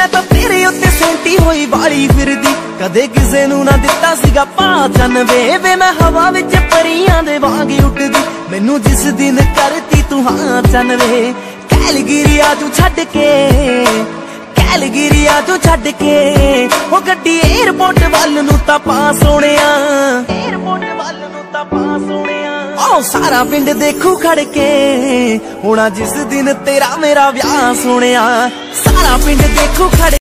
मैं तो तेरे उत्ते सेंटी होई वाली फिरदी, कदे किसे नू ना दिता सीगा पहचान वे मैं हवा विच परियां दे वांग उठदी, मैनू जिस दिन करती तू हाँ चन वे। कैलगिरिया तू छड्ड के, कैलगिरिया तू छड्ड के ओ गड्डी एयरपोर्ट वल नू तां पा सोहणिया, एयरपोर्ट वल नू तां पा सोहणिया। ओ सारा पिंड देखू खड़ के होना जिस दिन तेरा मेरा ब्याह सोहणिया, सारा पिंड देखू खड़